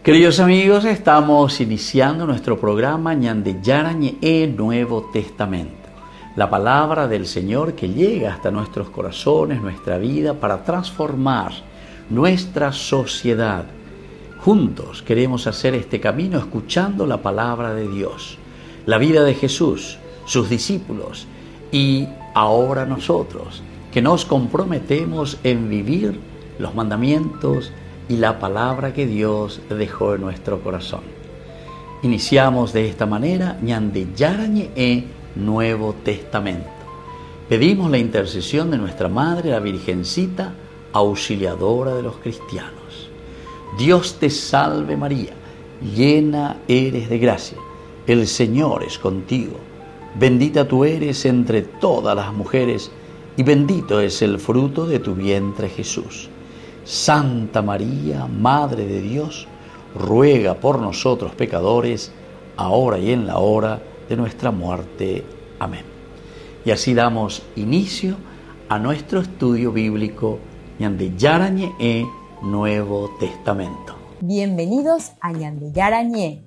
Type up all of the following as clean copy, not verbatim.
Queridos amigos, estamos iniciando nuestro programa Ñande Yarañe Nuevo Testamento. La palabra del Señor que llega hasta nuestros corazones, nuestra vida, para transformar nuestra sociedad. Juntos queremos hacer este camino escuchando la palabra de Dios, la vida de Jesús, sus discípulos y ahora nosotros, que nos comprometemos en vivir los mandamientos y la palabra que Dios dejó en nuestro corazón. Iniciamos de esta manera Ñande Yarañe Nuevo Testamento. Pedimos la intercesión de nuestra Madre, la Virgencita, auxiliadora de los cristianos. Dios te salve María, llena eres de gracia, el Señor es contigo. Bendita tú eres entre todas las mujeres y bendito es el fruto de tu vientre Jesús. Santa María, Madre de Dios, ruega por nosotros pecadores, ahora y en la hora de nuestra muerte. Amén. Y así damos inicio a nuestro estudio bíblico Ñande Yarañe Nuevo Testamento. Bienvenidos a Ñande Yarañe,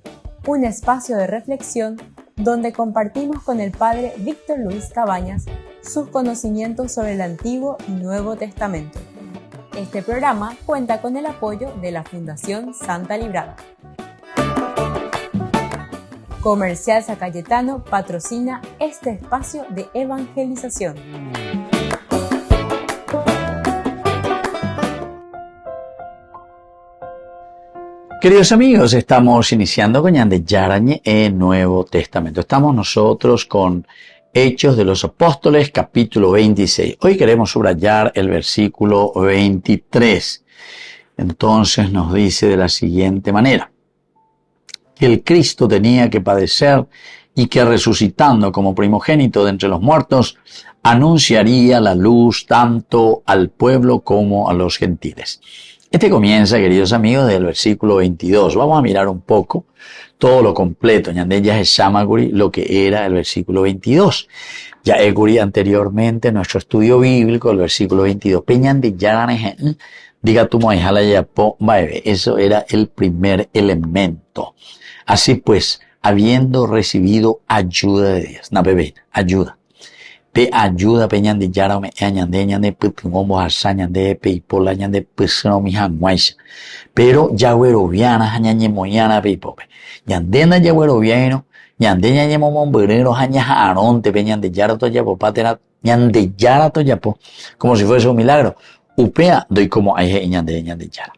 un espacio de reflexión donde compartimos con el Padre Víctor Luis Cabañas sus conocimientos sobre el Antiguo y Nuevo Testamento. Este programa cuenta con el apoyo de la Fundación Santa Librada. Comercial San Cayetano patrocina este espacio de evangelización. Queridos amigos, estamos iniciando con Ñande Yarañe Nuevo Testamento. Estamos nosotros con Hechos de los Apóstoles, capítulo 26. Hoy queremos subrayar el versículo 23. Entonces nos dice de la siguiente manera: que el Cristo tenía que padecer y que resucitando como primogénito de entre los muertos, anunciaría la luz tanto al pueblo como a los gentiles. Este comienza, queridos amigos, del versículo 22. Vamos a mirar un poco todo lo completo. Ñande ya Samaguri, lo que era el versículo 22. Ya Eguri anteriormente en nuestro estudio bíblico, el versículo 22. Peñande Yarane, diga tu moejala yapo baebe. Eso era el primer elemento. Así pues, habiendo recibido ayuda de Dios. Na bebé, ayuda. Pe ayuda pe Ñande Yarame Ñande putingomo hasa Ñande pe ipola Ñande pusno mi hanguaisha. Pero Yagüeroviana Ñande moyana pe ipope. Ñande na Yagüeroviano Ñande Ñande momomberero Ñande aronte pe Ñande Yarato yapo patera Ñande Yarato yapo, como si fuese un milagro. Upea doy como aije Ñande Yara.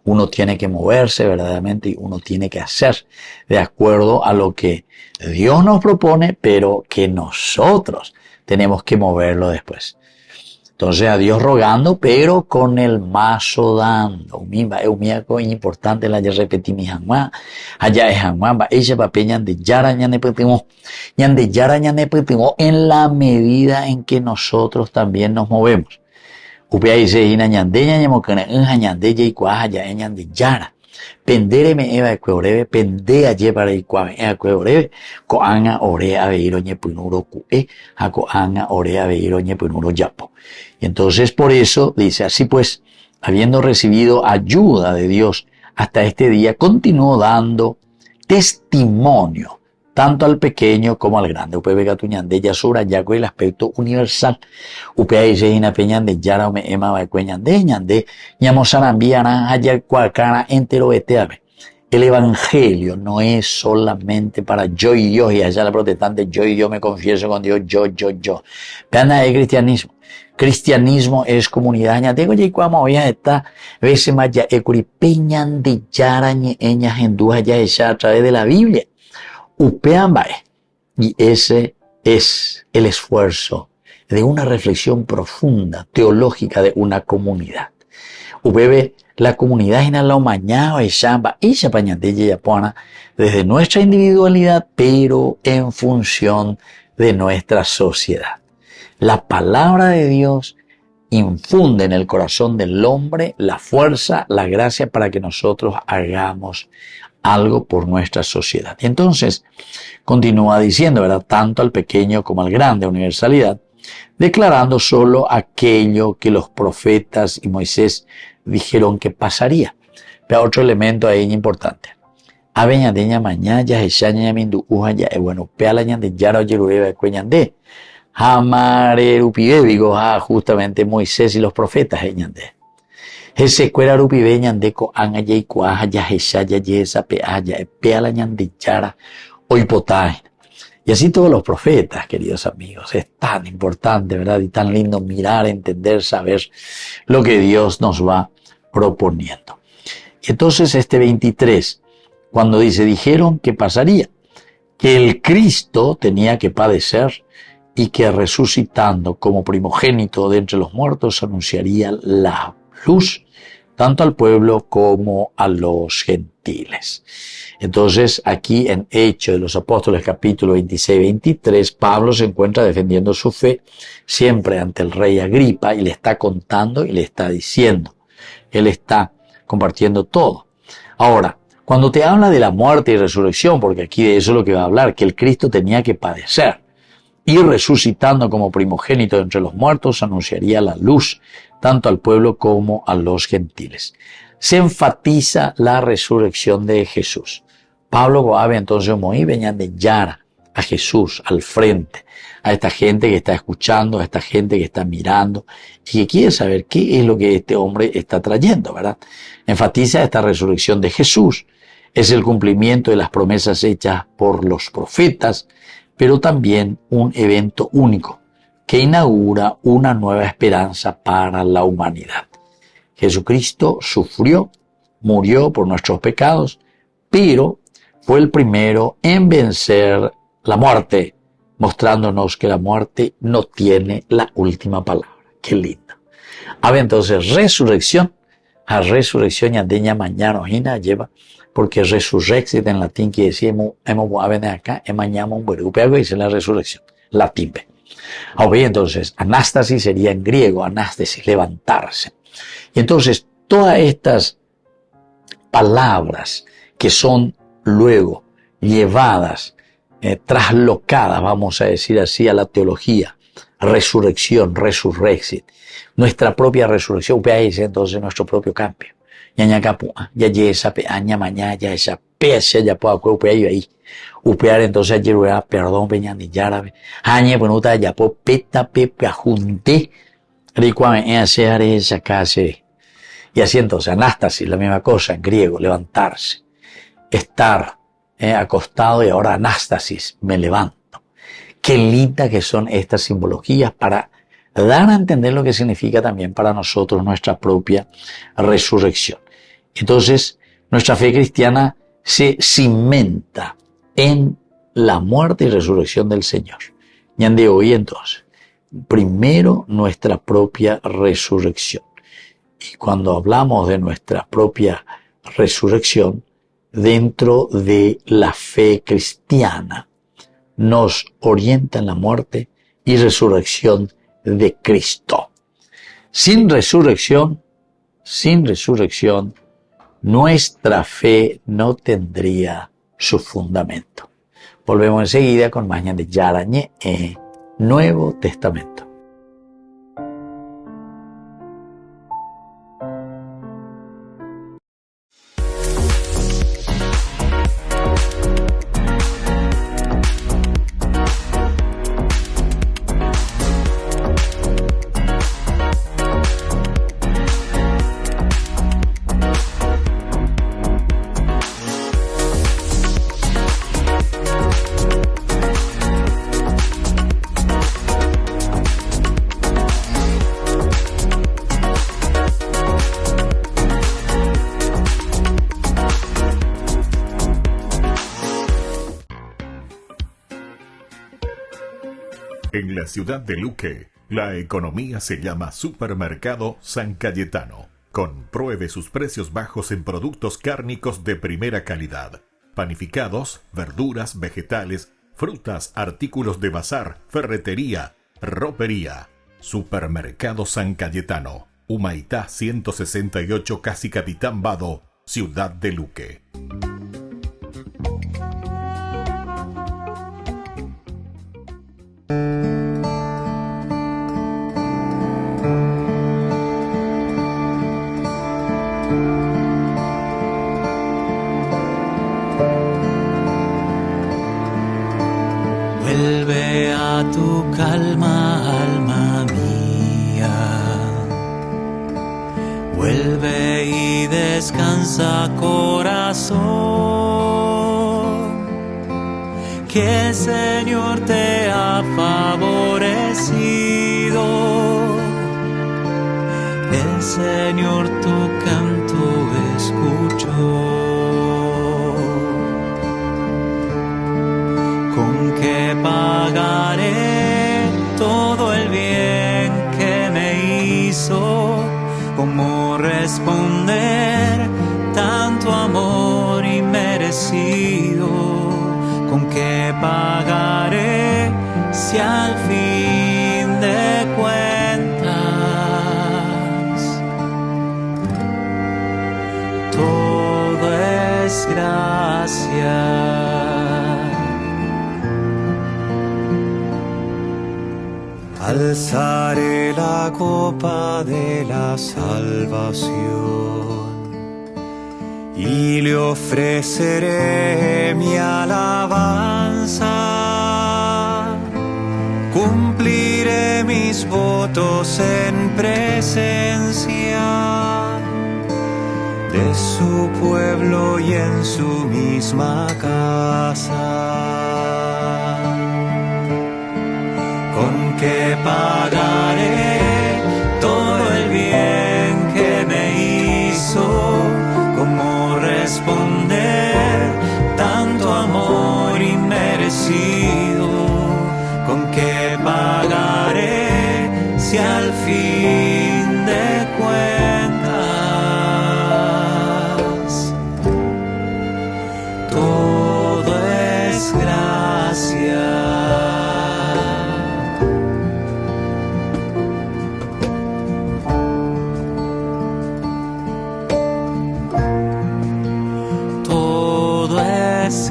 Uno tiene que moverse verdaderamente y uno tiene que hacer de acuerdo a lo que Dios nos propone, pero que nosotros tenemos que moverlo después. Entonces a Dios rogando, pero con el mazo dando. Umía es importante la ya repetí mi jamás. Allá es jamás, ella papel Ñande Yara Ñande Petimo en la medida en que nosotros también nos movemos. Upea dice ina Ñande Ñamokana Ñande Yaikua ya Ñande Yara. Pendereme eva ecuebreve, pendea llevar ecuave ecuebreve, coanga ore aveiro ñepunuro cue, a coanga ore aveiro ñepunuro yapo. Y entonces por eso dice, así pues, habiendo recibido ayuda de Dios hasta este día, continuó dando testimonio, tanto al pequeño como al grande. Upe vega tu Ñande ya subraya el aspecto universal. Upe ahí se ina pe Ñande Yara me ema va cue Ñande ñamosarambia haya cualcara entero eteave. El evangelio no es solamente para yo y Dios, y allá la protestante yo y yo me confieso con Dios, yo. Vean el cristianismo. Cristianismo es comunidad. Ñandego ya cuama hoy está veces más ya ecuri pe Ñande Yara ñeña gendúa ya esa a través de la Biblia. Upeambae. Y ese es el esfuerzo de una reflexión profunda, teológica de una comunidad. Ubebe, la comunidad en la mañana y shamba y chapañante yapona desde nuestra individualidad, pero en función de nuestra sociedad. La palabra de Dios infunde en el corazón del hombre la fuerza, la gracia para que nosotros hagamos algo por nuestra sociedad. Y entonces continúa diciendo, ¿verdad? Tanto al pequeño como al grande, universalidad, declarando solo aquello que los profetas y Moisés dijeron que pasaría. Pero otro elemento ahí importante. Aveñandeña mañana ya echaña mindu uja ya bueno peala ñande yara oyerureba cueñande. Jamare rupibe digo justamente Moisés y los profetas ñande. Ese cuera rupibe ñande ko anga y cuaja ya echaya yesa peaya peala ñande yara hoy potaje. Y así todos los profetas, queridos amigos. Es tan importante, ¿verdad? Y tan lindo mirar, entender, saber lo que Dios nos va proponiendo. Y entonces este 23, cuando dijeron que pasaría, que el Cristo tenía que padecer y que resucitando como primogénito de entre los muertos anunciaría la luz tanto al pueblo como a los gentiles. Entonces, aquí en Hechos de los Apóstoles, capítulo 26-23, Pablo se encuentra defendiendo su fe siempre ante el rey Agripa y le está contando y le está diciendo. Él está compartiendo todo. Ahora, cuando te habla de la muerte y resurrección, porque aquí de eso es lo que va a hablar, que el Cristo tenía que padecer y resucitando como primogénito entre los muertos anunciaría la luz tanto al pueblo como a los gentiles. Se enfatiza la resurrección de Jesús. Pablo Goabe entonces muy venían de Yara a Jesús al frente, a esta gente que está escuchando, a esta gente que está mirando y que quiere saber qué es lo que este hombre está trayendo, ¿verdad? Enfatiza esta resurrección de Jesús. Es el cumplimiento de las promesas hechas por los profetas, pero también un evento único que inaugura una nueva esperanza para la humanidad. Jesucristo sufrió, murió por nuestros pecados, pero fue el primero en vencer la muerte, mostrándonos que la muerte no tiene la última palabra. Qué lindo. A ver, entonces, resurrección. A resurrección yandeña mañana hina lleva, porque resurrexit en latín quiere decir, hemos venido acá, mañana un buen que dice la resurrección, latín. Ahora entonces, anástasis sería en griego, anástasis, levantarse. Y entonces, todas estas palabras que son luego llevadas, traslocadas, vamos a decir así, a la teología, resurrección, resurrexit, nuestra propia resurrección, dice entonces nuestro propio cambio. Ya esa peaña mañana, ya esa pecha, ya puedo cuerpo ahí. Upear entonces ayer era perdón peña ni yárabe. Añe ponuta ya po peta pepe junté. Ricuame en hacer esa casa. Y así entonces, anástasis, la misma cosa en griego, levantarse. Estar acostado y ahora anástasis, me levanto. Qué linda que son estas simbologías para dar a entender lo que significa también para nosotros nuestra propia resurrección. Entonces, nuestra fe cristiana se cimenta en la muerte y resurrección del Señor. Y de hoy entonces, primero nuestra propia resurrección. Y cuando hablamos de nuestra propia resurrección, dentro de la fe cristiana, nos orienta en la muerte y resurrección de Cristo. Sin resurrección, nuestra fe no tendría su fundamento. Volvemos enseguida con Mañana de Yarañé, Nuevo Testamento. En la ciudad de Luque, la economía se llama Supermercado San Cayetano. Compruebe sus precios bajos en productos cárnicos de primera calidad. Panificados, verduras, vegetales, frutas, artículos de bazar, ferretería, ropería. Supermercado San Cayetano. Humaitá 168, Casi Capitán Vado, ciudad de Luque. calma, alma mía. Vuelve y descansa, corazón, que el Señor te ha favorecido. El Señor tu canto escuchó. ¿Con qué pagaré todo el bien que me hizo? ¿Cómo responder tanto amor inmerecido? ¿Con qué pagaré si al fin de cuentas todo es gracia? Alzaré la copa de la salvación y le ofreceré mi alabanza. Cumpliré mis votos en presencia de su pueblo y en su misma casa. ¿Con qué pagaré todo el bien que me hizo? ¿Cómo responder tanto amor inmerecido? ¿Con qué pagaré si al fin de cuentas todo es gracia?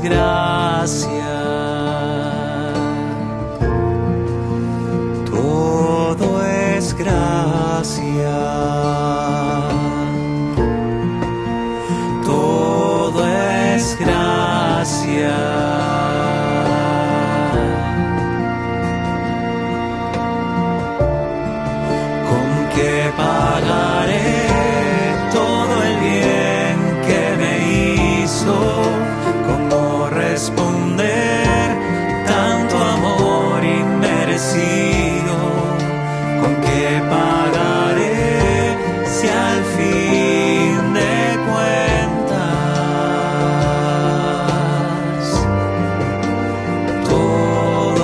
Gracia, todo es gracia, todo es gracia. ¿Con qué pagaré todo el bien que me hizo? Responder tanto amor inmerecido. ¿Con qué pagaré si al fin de cuentas todo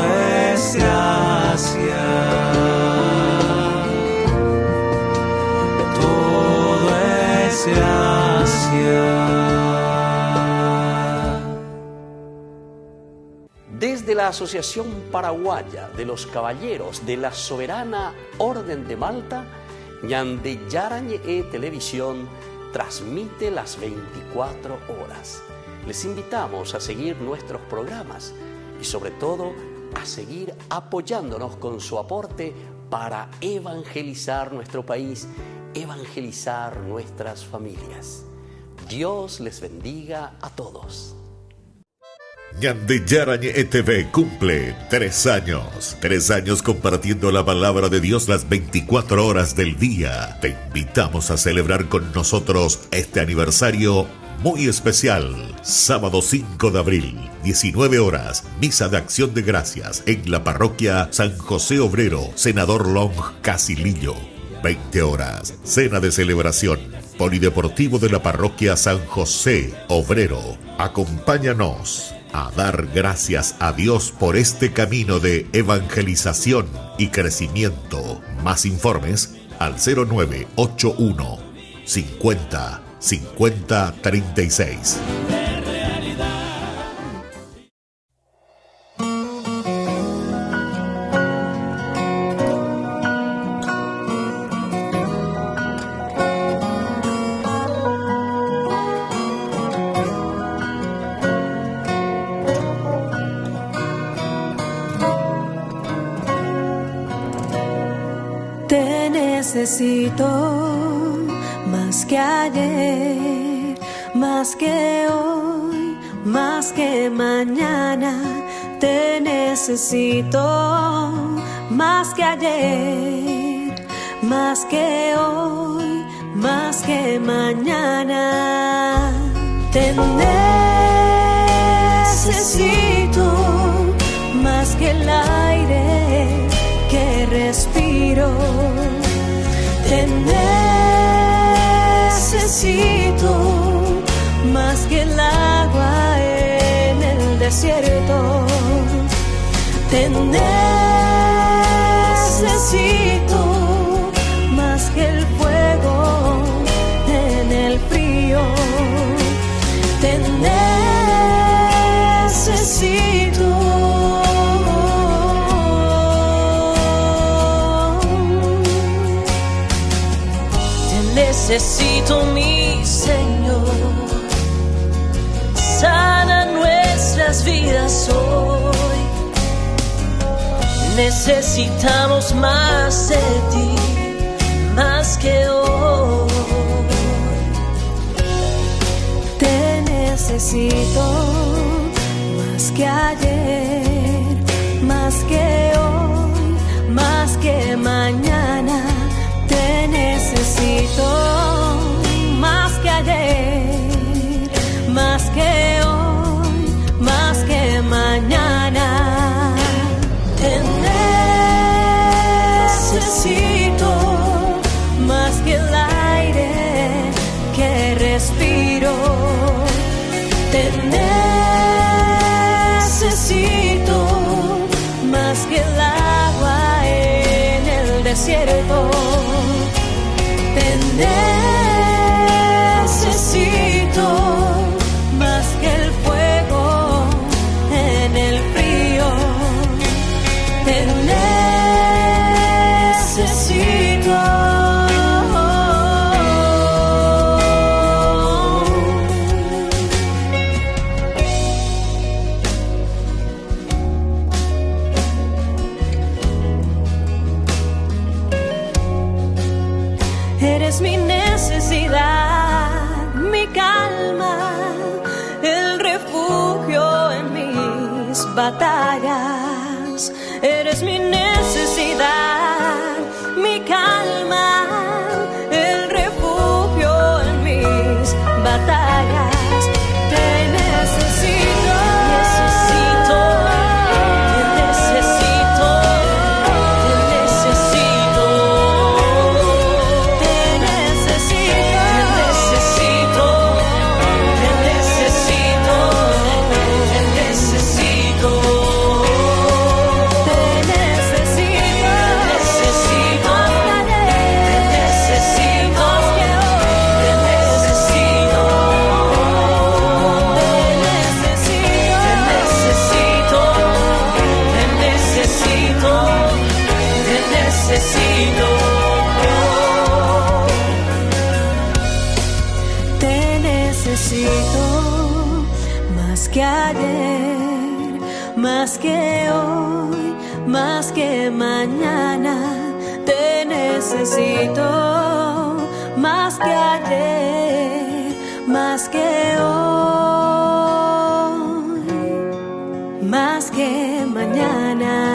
es gracia? Todo es gracia. Desde la Asociación Paraguaya de los Caballeros de la Soberana Orden de Malta, Ñande Yarañe Televisión transmite las 24 horas. Les invitamos a seguir nuestros programas y sobre todo a seguir apoyándonos con su aporte para evangelizar nuestro país, evangelizar nuestras familias. Dios les bendiga a todos. Ñande Yarañe TV cumple 3 años. 3 años compartiendo la palabra de Dios las 24 horas del día. Te invitamos a celebrar con nosotros este aniversario muy especial. Sábado 5 de abril, 19 horas, misa de acción de gracias en la parroquia San José Obrero, Senador Long, Casilillo. 20 horas, cena de celebración, polideportivo de la parroquia San José Obrero. Acompáñanos a dar gracias a Dios por este camino de evangelización y crecimiento. Más informes al 0981 50 50 36. Necesito más que ayer, más que hoy, más que mañana. te necesito más que ayer, más que hoy, más que mañana. Te necesito más que el aire que respiro. Te necesito más que el agua en el desierto. Te necesito más que el fuego en el frío. Te necesito. Te necesito, mi Señor. Sana nuestras vidas hoy. Necesitamos más de ti, más que hoy. Te necesito más que ayer, más que hoy, más que mañana. Te necesito más que ayer, más que hoy, más que mañana. Te necesito más que el aire que respiro. Te necesito más que el agua en el desierto. Te necesito más que el fuego en el frío. Te necesito. Eres mi necesidad, mi calma, el refugio en mis batallas. Eres mi necesidad, mi calma, el refugio en mis batallas. Te necesito, necesito, te necesito, te necesito, te necesito, te necesito, te necesito, te necesito, necesito, te necesito, te necesito, te necesito. Te necesito más que ayer, más que hoy, más que mañana. Te necesito más que ayer, más que hoy, más que mañana.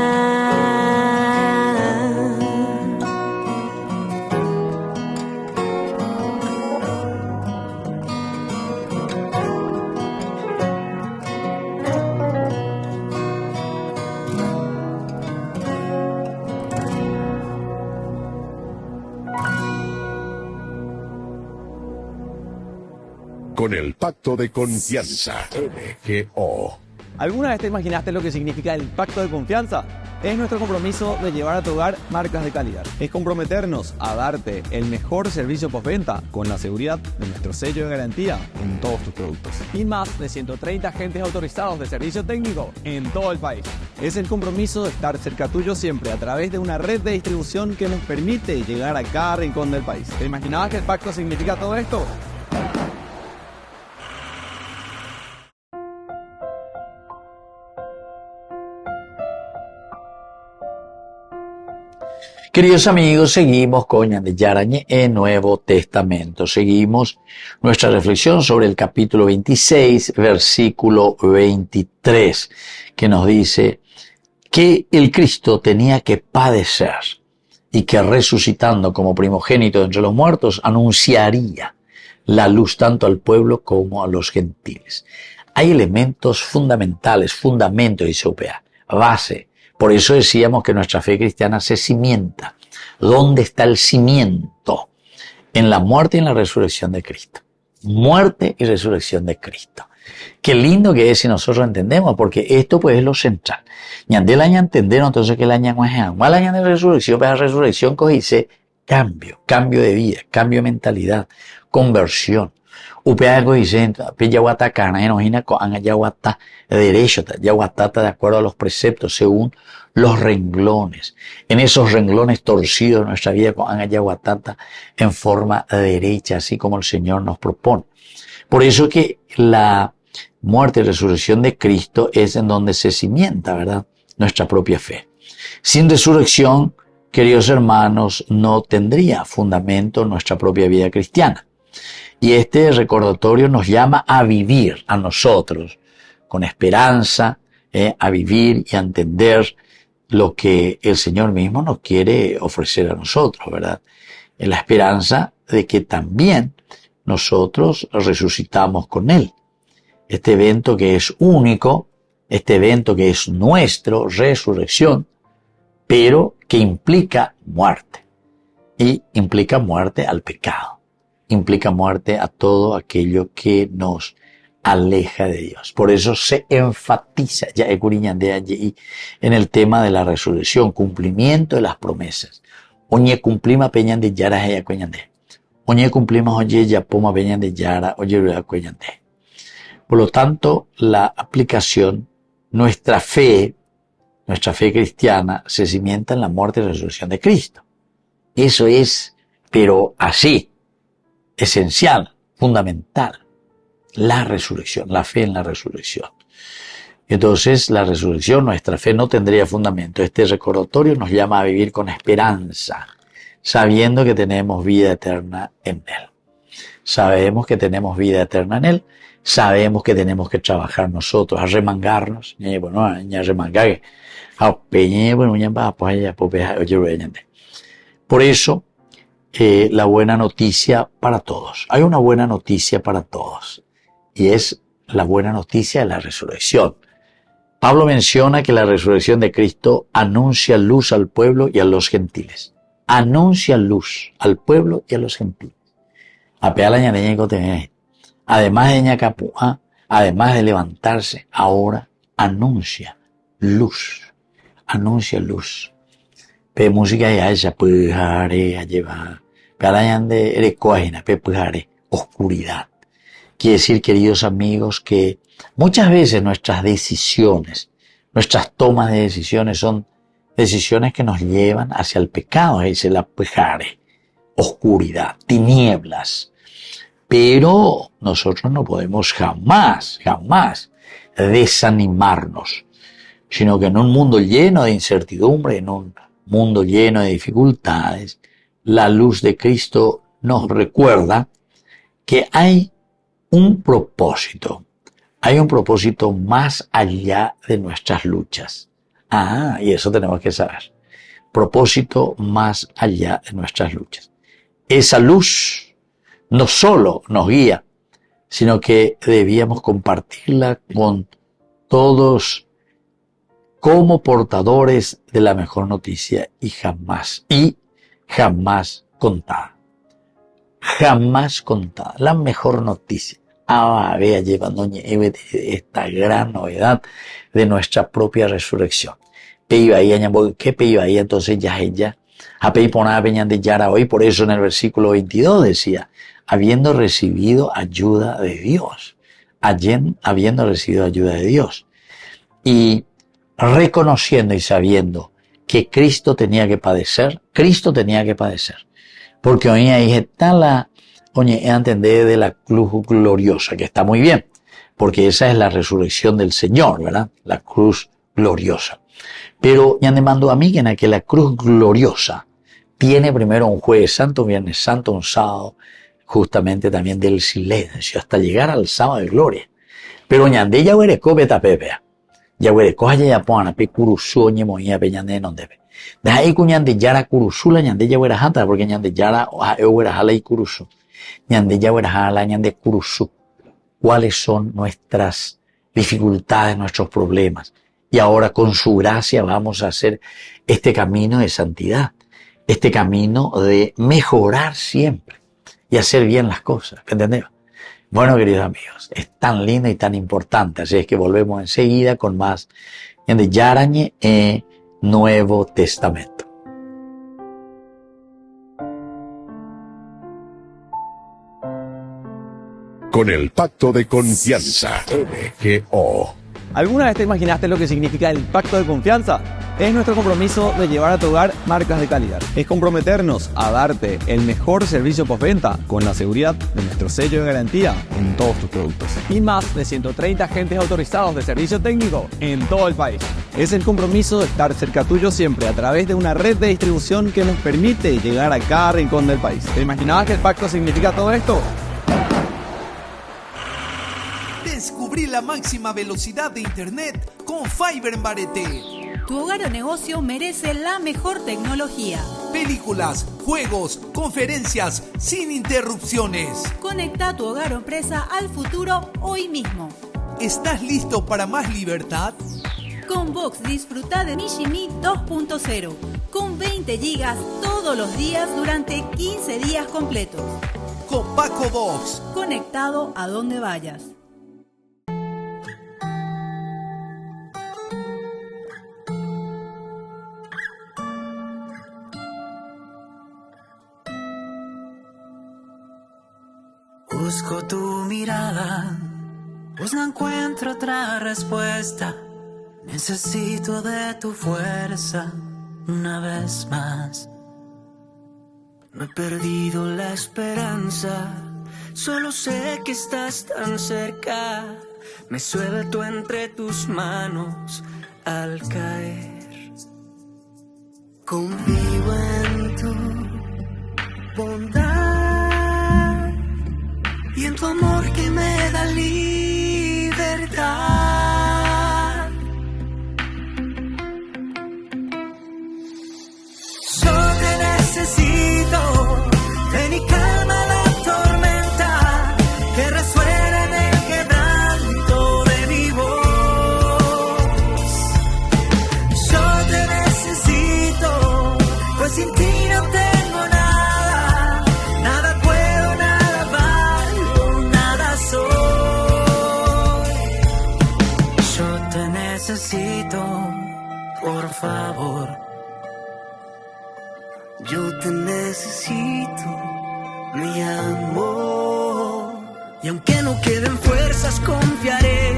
Con el pacto de confianza, MGO. ¿Alguna vez te imaginaste lo que significa el pacto de confianza? Es nuestro compromiso de llevar a tu hogar marcas de calidad. Es comprometernos a darte el mejor servicio postventa con la seguridad de nuestro sello de garantía en todos tus productos. Y más de 130 agentes autorizados de servicio técnico en todo el país. Es el compromiso de estar cerca tuyo siempre a través de una red de distribución que nos permite llegar a cada rincón del país. ¿Te imaginabas que el pacto significa todo esto? Queridos amigos, seguimos con Ñande Yarañe en Nuevo Testamento. Seguimos nuestra reflexión sobre el capítulo 26, versículo 23, que nos dice que el Cristo tenía que padecer y que resucitando como primogénito de entre los muertos anunciaría la luz tanto al pueblo como a los gentiles. Hay elementos fundamentales, fundamento, dice UPA, base. Por eso decíamos que nuestra fe cristiana se cimienta. ¿Dónde está el cimiento? En la muerte y en la resurrección de Cristo. Muerte y resurrección de Cristo. Qué lindo que es si nosotros entendemos, porque esto pues es lo central. Ñande el año entender, entonces que el año no es algo. El año de resurrección, pues la resurrección dice cambio de vida, cambio de mentalidad, conversión. Upea algo dice, yaguata cana, enojina con yaguata derecho, yaguatata de acuerdo a los preceptos, según los renglones. En esos renglones torcidos de nuestra vida con yaguatata en forma derecha, así como el Señor nos propone. Por eso que la muerte y resurrección de Cristo es en donde se cimienta, ¿verdad?, nuestra propia fe. Sin resurrección, queridos hermanos, no tendría fundamento nuestra propia vida cristiana. Y este recordatorio nos llama a vivir a nosotros con esperanza, a vivir y a entender lo que el Señor mismo nos quiere ofrecer a nosotros, ¿verdad? En la esperanza de que también nosotros resucitamos con Él. Este evento que es único, este evento que es nuestro, resurrección, pero que implica muerte. Y implica muerte al pecado. Implica muerte a todo aquello que nos aleja de Dios. Por eso se enfatiza ya en el tema de la resurrección, cumplimiento de las promesas. Oñe cumplima peñan de yara ya coñande. Oñe cumplima oye ya poma peñan de yara oye coñande. Por lo tanto, la aplicación, nuestra fe cristiana se cimienta en la muerte y resurrección de Cristo. Eso es, pero así, esencial, fundamental, la resurrección, la fe en la resurrección. Entonces, la resurrección, nuestra fe no tendría fundamento. Este recordatorio nos llama a vivir con esperanza, sabiendo que tenemos vida eterna en Él. Sabemos que tenemos vida eterna en Él, sabemos que tenemos que trabajar nosotros, a remangarnos, por eso, la buena noticia para todos. Hay una buena noticia para todos y es la buena noticia de la resurrección. Pablo menciona que la resurrección de Cristo anuncia luz al pueblo y a los gentiles. Anuncia luz al pueblo y a los gentiles. Además de levantarse, ahora anuncia luz. Anuncia luz. Pe música ya esa pujare a llevar. Pe erecoajina, pe pujare, oscuridad. Quiere decir, queridos amigos, que muchas veces nuestras decisiones, nuestras tomas de decisiones son decisiones que nos llevan hacia el pecado, dice la pujare, oscuridad, tinieblas. Pero nosotros no podemos jamás desanimarnos, sino que en un mundo lleno de incertidumbre, en un mundo lleno de dificultades, la luz de Cristo nos recuerda que hay un propósito más allá de nuestras luchas. Y eso tenemos que saber. Propósito más allá de nuestras luchas. Esa luz no solo nos guía, sino que debíamos compartirla con todos como portadores de la mejor noticia y jamás contada. Jamás contada. La mejor noticia. Vea llevando esta gran novedad de nuestra propia resurrección. ¿Qué peiba ahí? Entonces ya ella. Hoy, por eso en el versículo 22 decía, habiendo recibido ayuda de Dios. Habiendo recibido ayuda de Dios. Y reconociendo y sabiendo que Cristo tenía que padecer. Porque hoy ahí está la, entender de la cruz gloriosa, que está muy bien, porque esa es la resurrección del Señor, ¿verdad? La cruz gloriosa. Pero ya me mandó a mí que la cruz gloriosa tiene primero un Jueves Santo, un Viernes Santo, un sábado, justamente también del silencio, hasta llegar al sábado de gloria. Pero ñande ya huereco beta pepea. Ya huereco haya ya pona pe curusú ñemoña pe ñande no debe. Da ahí cu ñande yara curusú la ñande ya huera jata, porque ñande yara huera jala y curusú. Ñande ya huera jala ñande curusú. ¿Cuáles son nuestras dificultades, nuestros problemas? Y ahora con su gracia vamos a hacer este camino de santidad, este camino de mejorar siempre y hacer bien las cosas, ¿entendés? Bueno, queridos amigos, es tan lindo y tan importante, así es que volvemos enseguida con más de Yarañe Nuevo Testamento. Con el pacto de confianza, NGO. ¿Alguna vez te imaginaste lo que significa el pacto de confianza? Es nuestro compromiso de llevar a tu hogar marcas de calidad. Es comprometernos a darte el mejor servicio postventa con la seguridad de nuestro sello de garantía en todos tus productos. Y más de 130 agentes autorizados de servicio técnico en todo el país. Es el compromiso de estar cerca tuyo siempre a través de una red de distribución que nos permite llegar a cada rincón del país. ¿Te imaginabas que el pacto significa todo esto? Descubrí la máxima velocidad de internet con Fiber en Bareté. Tu hogar o negocio merece la mejor tecnología. Películas, juegos, conferencias, sin interrupciones. Conecta tu hogar o empresa al futuro hoy mismo. ¿Estás listo para más libertad? Con Vox disfruta de Mishimi 2.0 con 20 gigas todos los días durante 15 días completos. Con Paco Vox. Conectado a donde vayas. Busco tu mirada, pues no encuentro otra respuesta. Necesito de tu fuerza una vez más. No he perdido la esperanza, solo sé que estás tan cerca. Me suelto entre tus manos al caer. Confío en tu bondad y en tu amor que me da libertad. Yo te necesito, ven y calma la tormenta que resuena en el quebranto de mi voz. Yo te necesito, pues sin ti no tengo nada, nada puedo, nada valgo, nada soy. Yo te necesito, por favor. Yo te necesito, mi amor. Y aunque no queden fuerzas, confiaré.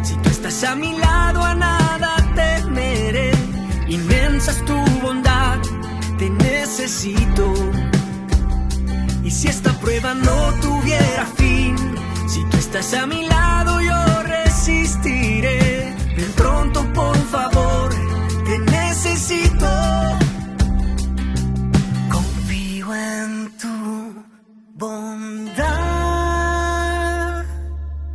Si tú estás a mi lado, a nada temeré. Inmensa es tu bondad, te necesito. Y si esta prueba no tuviera fin, si tú estás a mi lado, yo resistiré. Ven pronto, por favor, te necesito. En tu bondad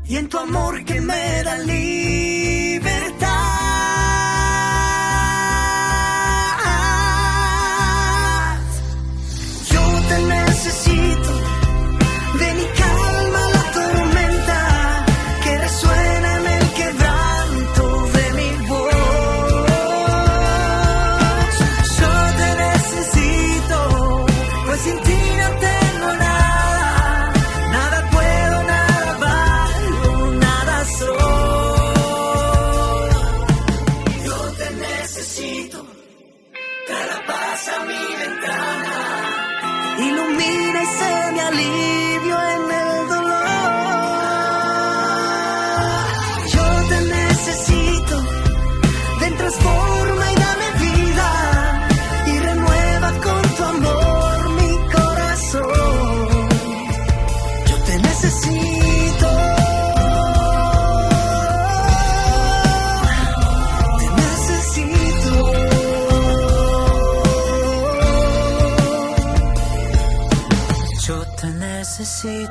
y en tu amor que me da libertad. Yo te necesito, ven y calma la tormenta que resuena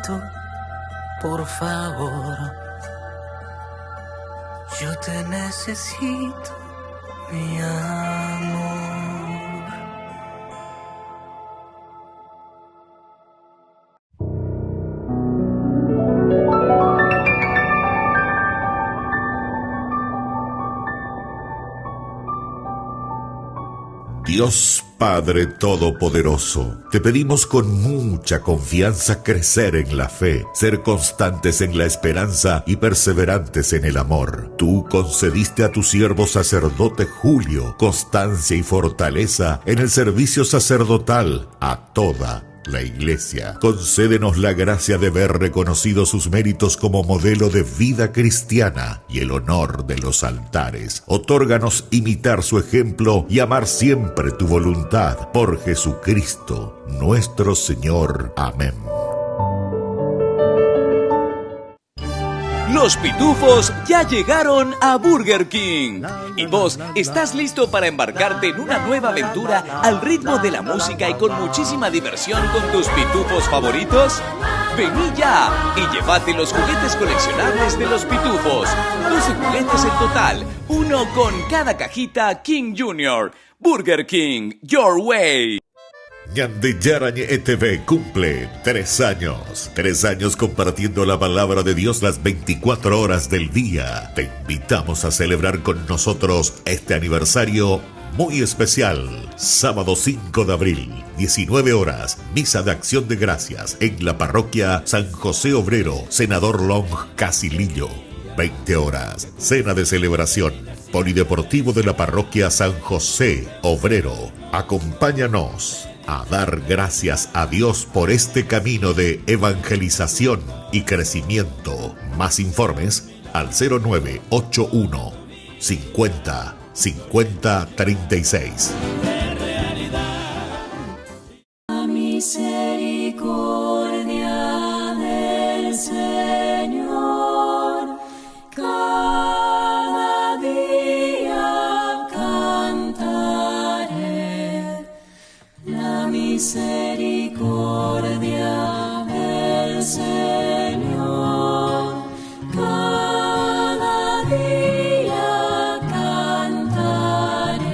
necesito, por favor. Yo te necesito, mi amor. Dios Padre Todopoderoso, te pedimos con mucha confianza crecer en la fe, ser constantes en la esperanza y perseverantes en el amor. Tú concediste a tu siervo sacerdote Julio constancia y fortaleza en el servicio sacerdotal a toda la Iglesia. Concédenos la gracia de ver reconocidos sus méritos como modelo de vida cristiana y el honor de los altares. Otórganos imitar su ejemplo y amar siempre tu voluntad. Por Jesucristo, nuestro Señor. Amén. Los pitufos ya llegaron a Burger King. ¿Y vos estás listo para embarcarte en una nueva aventura al ritmo de la música y con muchísima diversión con tus pitufos favoritos? Vení ya y llévate los juguetes coleccionables de los pitufos. 12 juguetes en total, uno con cada cajita King Jr. Burger King, your way. Ñande Yarañe ETV cumple 3 años. 3 años compartiendo la palabra de Dios las 24 horas del día. Te invitamos a celebrar con nosotros este aniversario muy especial. Sábado 5 de abril, 19 horas, misa de acción de gracias en la parroquia San José Obrero, Senador Long, Casilillo. 20 horas, cena de celebración. Polideportivo de la parroquia San José Obrero. Acompáñanos a dar gracias a Dios por este camino de evangelización y crecimiento. Más informes al 0981 50 50 36. La misericordia del Señor cada día cantaré. La misericordia del Señor cada día cantaré.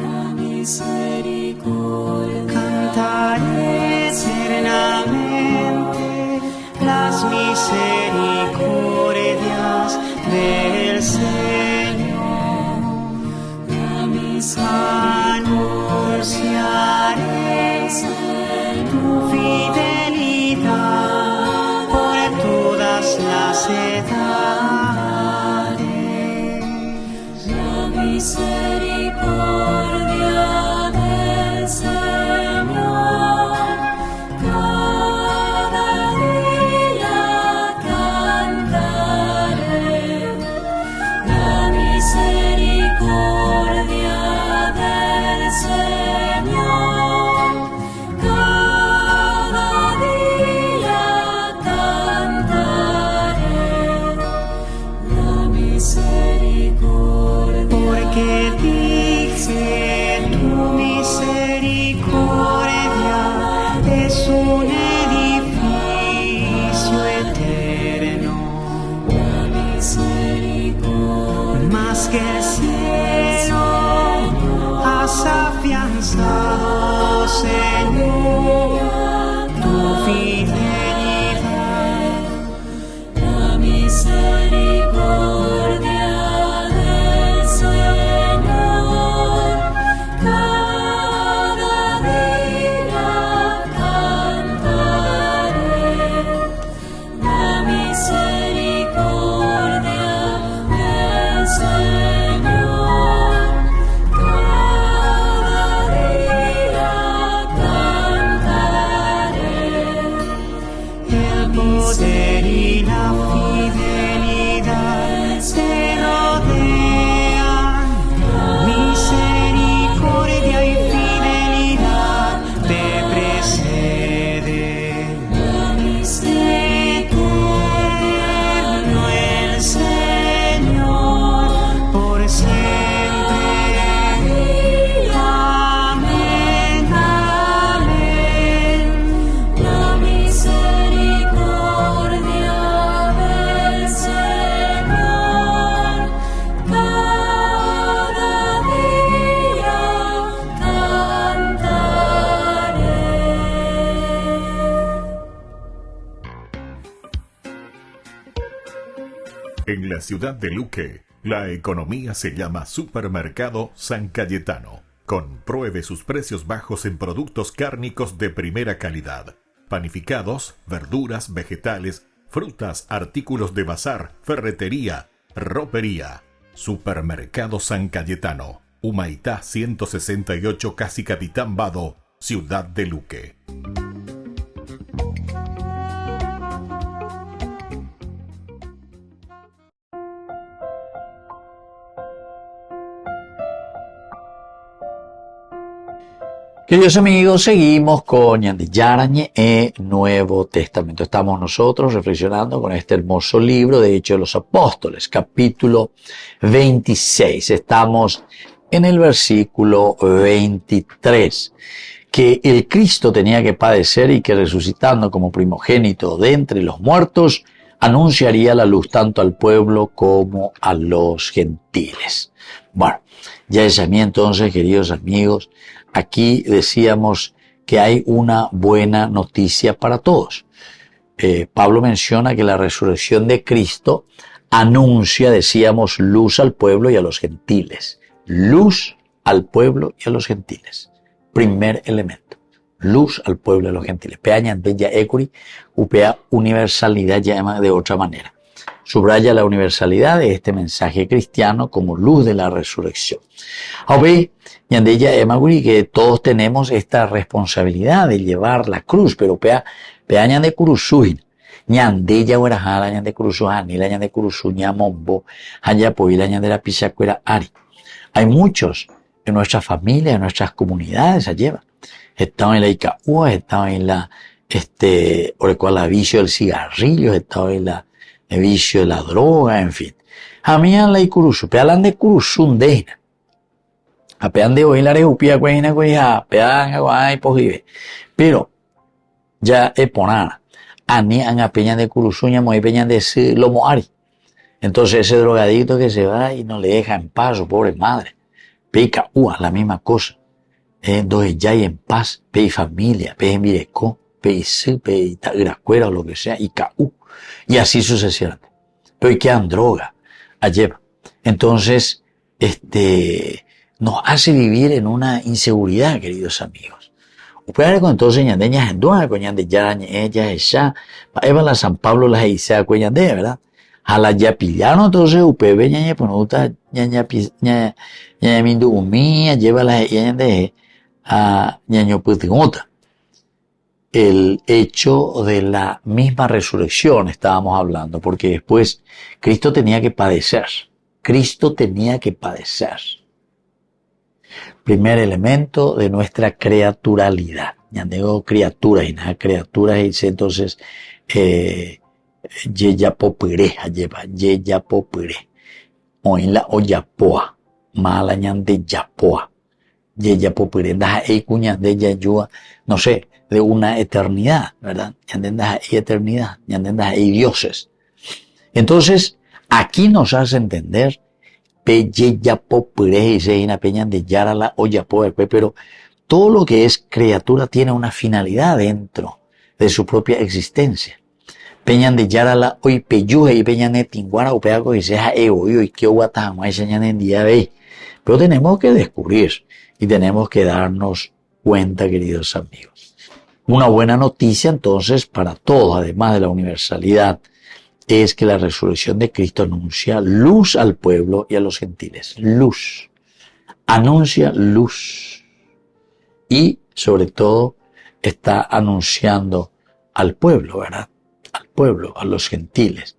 La misericordia Cantaré eternamente las misericordias del Señor. La Anunciaré tu fidelidad por todas las edades. La misericordia del Señor cada día cantaré. La misericordia del Señor cada día cantaré. La misericordia. Porque dice tu misericordia es un edificio eterno, La misericordia. más que el cielo has afianzado, Señor, tu fidelidad. La misericordia del Señor cada día cantaré. La misericordia del Señor cada día cantaré. En la ciudad de Luque, la economía se llama Supermercado San Cayetano. Compruebe sus precios bajos en productos cárnicos de primera calidad. Panificados, verduras, vegetales, frutas, artículos de bazar, ferretería, ropería. Supermercado San Cayetano. Humaitá 168, Casi Capitán Vado, ciudad de Luque. Queridos amigos, seguimos con Ñande Yarañe e Nuevo Testamento. Estamos nosotros reflexionando con este hermoso libro de Hechos de los Apóstoles, capítulo 26. Estamos en el versículo 23, que el Cristo tenía que padecer y que resucitando como primogénito de entre los muertos, anunciaría la luz tanto al pueblo como a los gentiles. Bueno, ya es a mí entonces, queridos amigos, aquí decíamos que hay una buena noticia para todos. Pablo menciona que la resurrección de Cristo anuncia, decíamos, luz al pueblo y a los gentiles. Luz al pueblo y a los gentiles. Primer elemento. Luz al pueblo y a los gentiles. Pea ñandella ekuri, upea universalidad llama de otra manera. Subraya la universalidad de este mensaje cristiano como luz de la resurrección. Ahora, ñandella emaguri, que todos tenemos esta responsabilidad de llevar la cruz, pero pea ñande cruzuin. Ñandella guarajala, ñande cruzujanila, ñande cruzuña mombo, hayapoila, ñande la pisacuera ari. Hay muchos en nuestras familias, en nuestras comunidades, se llevan. Están en la ICAU, están en la, el vicio del cigarrillo, están en el vicio de la droga, en fin. A mí en la Icuruzu, pealan de Curuzun deina. A pean de hoy la reupia cuena cueja, pean aguay pojive. Pero, ya es ponana. A ni an a peña de Curuzuña, muy peña de lomo ari. Entonces ese drogadicto que se va y no le deja en paz, su pobre madre. Peca, la misma cosa. Entonces ya hay en paz, pe familia, pe mirecó, pe sí, pe iracuera o lo que sea, y caú. Y así sucesivamente. Pero y quedan droga, lleva. Entonces, nos hace vivir en una inseguridad, queridos amigos. Upeare con entonces ñandeñas en duda, con ñande yarañe, ella, ella, eva la San Pablo las isea, con ñande, ¿verdad? A la ya pillaron entonces UPB ñaña ponuta ñaña mindu umía lleva la ñande a ñaño putinguta. El hecho de la misma resurrección estábamos hablando, porque después Cristo tenía que padecer. Cristo tenía que padecer. Primer elemento de nuestra creaturalidad. Ñandego criatura y nada criaturas dice entonces yeya popere, lleva, yeya popere. Oinla o yapoa, mala ñande yapoa. Yeya popere, daja e cuña de yayua, no sé, de una eternidad, ¿verdad? Ñande daja e eternidad, ñande daja e dioses. Entonces, aquí nos hace entender, pe yeya popere, y se ina peña de yarala o yapoa, pero todo lo que es criatura tiene una finalidad dentro de su propia existencia. Peñan de yarala hoy peyuje y peñan de tinguara o peaco y sea ego y que guatama y señan en día de. Pero tenemos que descubrir y tenemos que darnos cuenta, queridos amigos. Una buena noticia entonces para todos, además de la universalidad, es que la resurrección de Cristo anuncia luz al pueblo y a los gentiles. Luz. Anuncia luz. Y sobre todo está anunciando al pueblo, ¿verdad? Al pueblo, a los gentiles.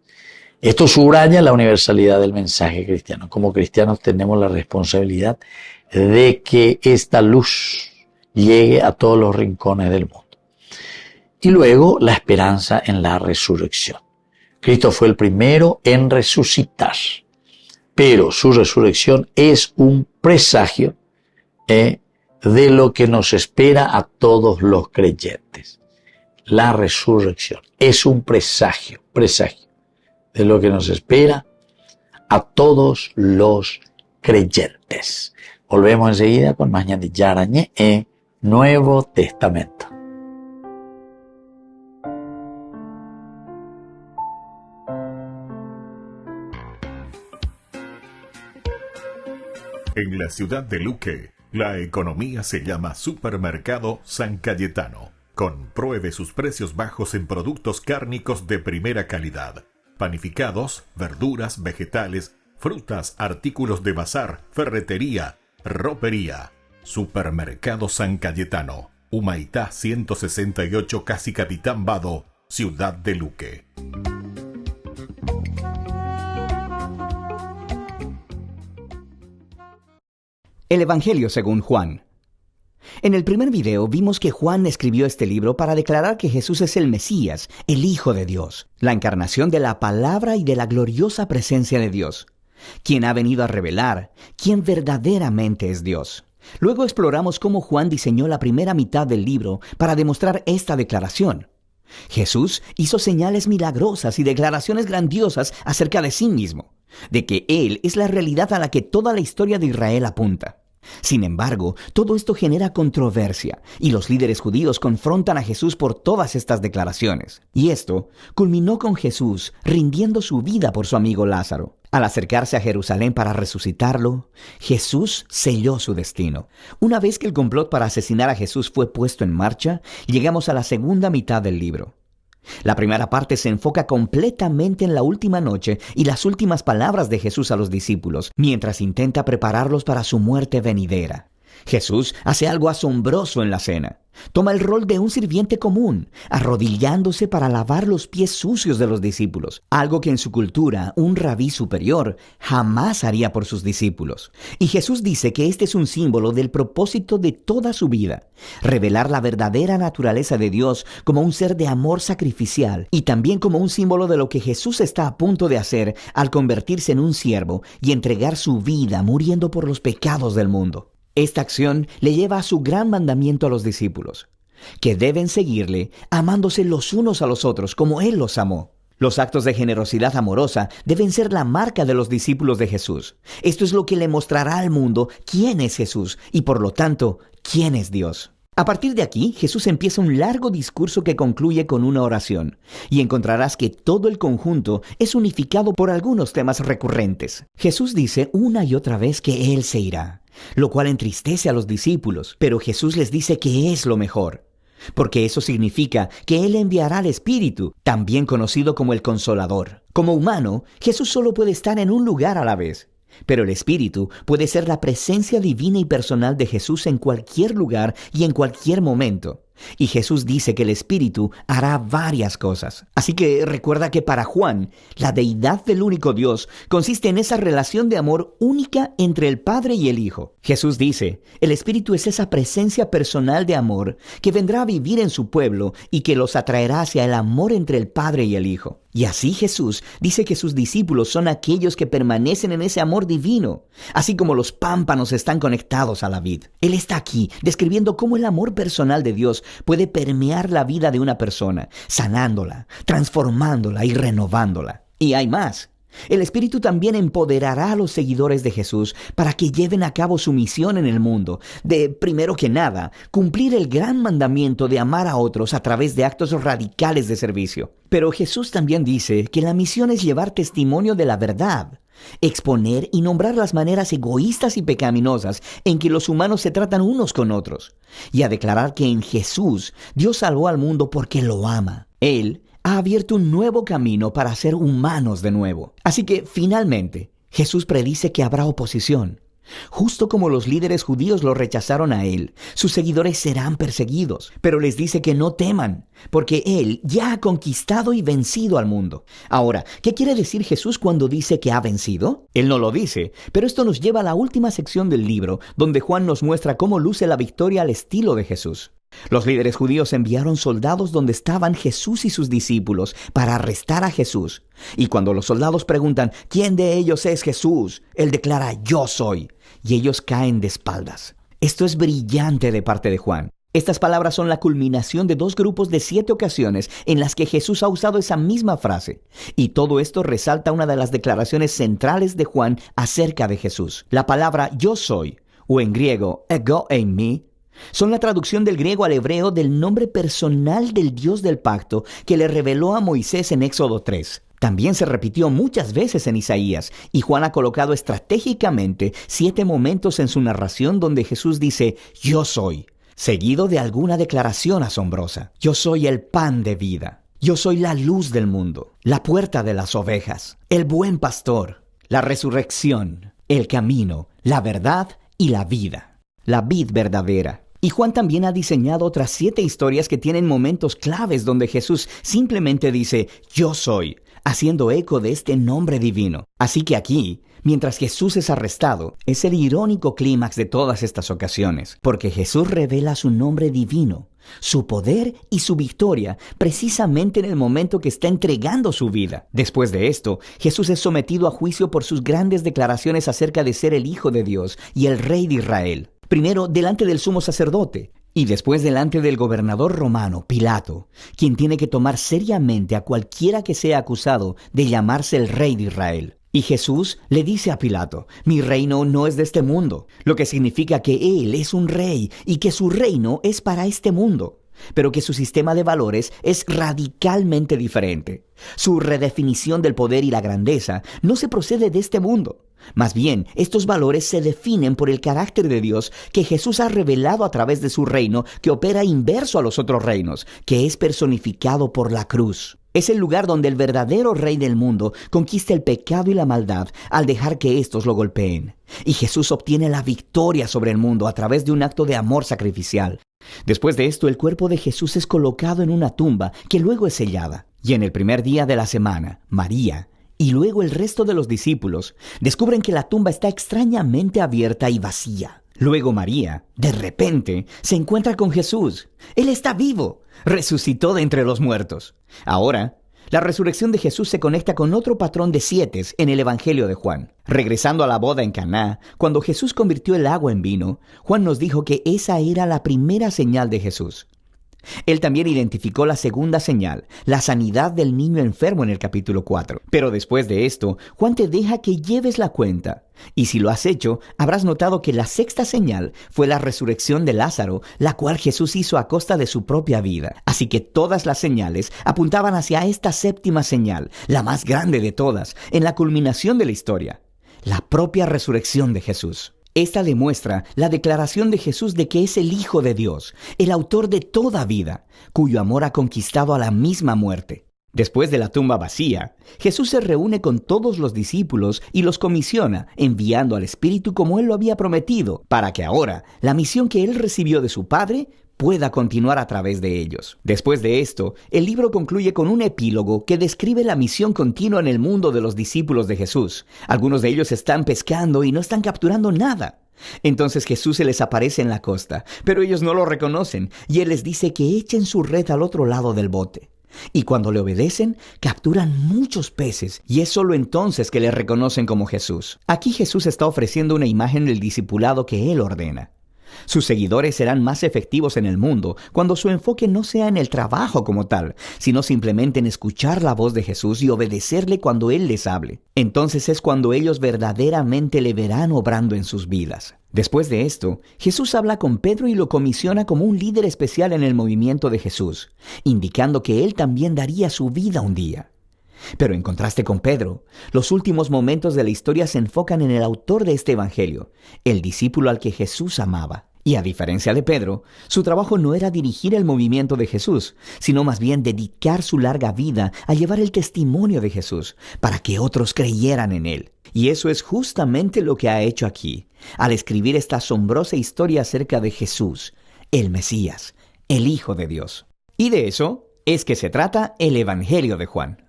Esto subraya la universalidad del mensaje cristiano. Como cristianos tenemos la responsabilidad de que esta luz llegue a todos los rincones del mundo. Y luego la esperanza en la resurrección. Cristo fue el primero en resucitar, pero su resurrección es un presagio de lo que nos espera a todos los creyentes. La resurrección es un presagio de lo que nos espera a todos los creyentes. Volvemos enseguida con más Ñande Yarañe en Nuevo Testamento. En la ciudad de Luque, la economía se llama Supermercado San Cayetano. Compruebe sus precios bajos en productos cárnicos de primera calidad. Panificados, verduras, vegetales, frutas, artículos de bazar, ferretería, ropería. Supermercado San Cayetano, Humaitá 168, Casi Capitán Vado, Ciudad de Luque. El Evangelio según Juan. En el primer video vimos que Juan escribió este libro para declarar que Jesús es el Mesías, el Hijo de Dios, la encarnación de la palabra y de la gloriosa presencia de Dios, quien ha venido a revelar quién verdaderamente es Dios. Luego exploramos cómo Juan diseñó la primera mitad del libro para demostrar esta declaración. Jesús hizo señales milagrosas y declaraciones grandiosas acerca de sí mismo, de que Él es la realidad a la que toda la historia de Israel apunta. Sin embargo, todo esto genera controversia y los líderes judíos confrontan a Jesús por todas estas declaraciones. Y esto culminó con Jesús rindiendo su vida por su amigo Lázaro. Al acercarse a Jerusalén para resucitarlo, Jesús selló su destino. Una vez que el complot para asesinar a Jesús fue puesto en marcha, llegamos a la segunda mitad del libro. La primera parte se enfoca completamente en la última noche y las últimas palabras de Jesús a los discípulos, mientras intenta prepararlos para su muerte venidera. Jesús hace algo asombroso en la cena. Toma el rol de un sirviente común, arrodillándose para lavar los pies sucios de los discípulos, algo que en su cultura un rabí superior jamás haría por sus discípulos. Y Jesús dice que este es un símbolo del propósito de toda su vida, revelar la verdadera naturaleza de Dios como un ser de amor sacrificial y también como un símbolo de lo que Jesús está a punto de hacer al convertirse en un siervo y entregar su vida muriendo por los pecados del mundo. Esta acción le lleva a su gran mandamiento a los discípulos, que deben seguirle amándose los unos a los otros como Él los amó. Los actos de generosidad amorosa deben ser la marca de los discípulos de Jesús. Esto es lo que le mostrará al mundo quién es Jesús y por lo tanto, quién es Dios. A partir de aquí, Jesús empieza un largo discurso que concluye con una oración, y encontrarás que todo el conjunto es unificado por algunos temas recurrentes. Jesús dice una y otra vez que Él se irá, lo cual entristece a los discípulos, pero Jesús les dice que es lo mejor, porque eso significa que Él enviará al Espíritu, también conocido como el Consolador. Como humano, Jesús solo puede estar en un lugar a la vez, pero el Espíritu puede ser la presencia divina y personal de Jesús en cualquier lugar y en cualquier momento. Y Jesús dice que el Espíritu hará varias cosas. Así que recuerda que para Juan, la deidad del único Dios consiste en esa relación de amor única entre el Padre y el Hijo. Jesús dice, el Espíritu es esa presencia personal de amor que vendrá a vivir en su pueblo y que los atraerá hacia el amor entre el Padre y el Hijo. Y así Jesús dice que sus discípulos son aquellos que permanecen en ese amor divino, así como los pámpanos están conectados a la vid. Él está aquí describiendo cómo el amor personal de Dios puede permear la vida de una persona, sanándola, transformándola y renovándola. Y hay más. El Espíritu también empoderará a los seguidores de Jesús para que lleven a cabo su misión en el mundo, de, primero que nada, cumplir el gran mandamiento de amar a otros a través de actos radicales de servicio. Pero Jesús también dice que la misión es llevar testimonio de la verdad, exponer y nombrar las maneras egoístas y pecaminosas en que los humanos se tratan unos con otros, y a declarar que en Jesús Dios salvó al mundo porque lo ama. Él ha abierto un nuevo camino para ser humanos de nuevo. Así que, finalmente, Jesús predice que habrá oposición. Justo como los líderes judíos lo rechazaron a Él, sus seguidores serán perseguidos, pero les dice que no teman, porque Él ya ha conquistado y vencido al mundo. Ahora, ¿qué quiere decir Jesús cuando dice que ha vencido? Él no lo dice, pero esto nos lleva a la última sección del libro, donde Juan nos muestra cómo luce la victoria al estilo de Jesús. Los líderes judíos enviaron soldados donde estaban Jesús y sus discípulos para arrestar a Jesús. Y cuando los soldados preguntan, ¿quién de ellos es Jesús?, Él declara, yo soy. Y ellos caen de espaldas. Esto es brillante de parte de Juan. Estas palabras son la culminación de 2 grupos de 7 ocasiones en las que Jesús ha usado esa misma frase. Y todo esto resalta una de las declaraciones centrales de Juan acerca de Jesús. La palabra yo soy, o en griego, ego eimi, son la traducción del griego al hebreo del nombre personal del Dios del pacto que le reveló a Moisés en Éxodo 3. También se repitió muchas veces en Isaías, y Juan ha colocado estratégicamente 7 momentos en su narración donde Jesús dice, yo soy, seguido de alguna declaración asombrosa. Yo soy el pan de vida. Yo soy la luz del mundo, la puerta de las ovejas, el buen pastor, la resurrección, el camino, la verdad y la vida. La vid verdadera. Y Juan también ha diseñado otras 7 historias que tienen momentos claves donde Jesús simplemente dice, yo soy, haciendo eco de este nombre divino. Así que aquí, mientras Jesús es arrestado, es el irónico clímax de todas estas ocasiones, porque Jesús revela su nombre divino, su poder y su victoria, precisamente en el momento que está entregando su vida. Después de esto, Jesús es sometido a juicio por sus grandes declaraciones acerca de ser el Hijo de Dios y el Rey de Israel. Primero, delante del sumo sacerdote, y después delante del gobernador romano, Pilato, quien tiene que tomar seriamente a cualquiera que sea acusado de llamarse el Rey de Israel. Y Jesús le dice a Pilato, mi reino no es de este mundo, lo que significa que Él es un rey y que su reino es para este mundo, pero que su sistema de valores es radicalmente diferente. Su redefinición del poder y la grandeza no se procede de este mundo. Más bien, estos valores se definen por el carácter de Dios que Jesús ha revelado a través de su reino, que opera inverso a los otros reinos, que es personificado por la cruz. Es el lugar donde el verdadero rey del mundo conquista el pecado y la maldad al dejar que éstos lo golpeen. Y Jesús obtiene la victoria sobre el mundo a través de un acto de amor sacrificial. Después de esto, el cuerpo de Jesús es colocado en una tumba que luego es sellada. Y en el primer día de la semana, María y luego el resto de los discípulos descubren que la tumba está extrañamente abierta y vacía. Luego María, de repente, se encuentra con Jesús. Él está vivo, resucitó de entre los muertos. Ahora, la resurrección de Jesús se conecta con otro patrón de 7 en el Evangelio de Juan. Regresando a la boda en Caná, cuando Jesús convirtió el agua en vino, Juan nos dijo que esa era la primera señal de Jesús. Él también identificó la segunda señal, la sanidad del niño enfermo en el capítulo 4. Pero después de esto, Juan te deja que lleves la cuenta. Y si lo has hecho, habrás notado que la 6ª señal fue la resurrección de Lázaro, la cual Jesús hizo a costa de su propia vida. Así que todas las señales apuntaban hacia esta 7ª señal, la más grande de todas, en la culminación de la historia, la propia resurrección de Jesús. Esta demuestra la declaración de Jesús de que es el Hijo de Dios, el autor de toda vida, cuyo amor ha conquistado a la misma muerte. Después de la tumba vacía, Jesús se reúne con todos los discípulos y los comisiona, enviando al Espíritu como Él lo había prometido, para que ahora la misión que Él recibió de su Padre pueda continuar a través de ellos. Después de esto, el libro concluye con un epílogo que describe la misión continua en el mundo de los discípulos de Jesús. Algunos de ellos están pescando y no están capturando nada. Entonces Jesús se les aparece en la costa, pero ellos no lo reconocen, y Él les dice que echen su red al otro lado del bote. Y cuando le obedecen, capturan muchos peces, y es solo entonces que le reconocen como Jesús. Aquí Jesús está ofreciendo una imagen del discipulado que Él ordena. Sus seguidores serán más efectivos en el mundo cuando su enfoque no sea en el trabajo como tal, sino simplemente en escuchar la voz de Jesús y obedecerle cuando Él les hable. Entonces es cuando ellos verdaderamente le verán obrando en sus vidas. Después de esto, Jesús habla con Pedro y lo comisiona como un líder especial en el movimiento de Jesús, indicando que él también daría su vida un día. Pero en contraste con Pedro, los últimos momentos de la historia se enfocan en el autor de este evangelio, el discípulo al que Jesús amaba. Y a diferencia de Pedro, su trabajo no era dirigir el movimiento de Jesús, sino más bien dedicar su larga vida a llevar el testimonio de Jesús para que otros creyeran en él. Y eso es justamente lo que ha hecho aquí, al escribir esta asombrosa historia acerca de Jesús, el Mesías, el Hijo de Dios. Y de eso es que se trata el Evangelio de Juan.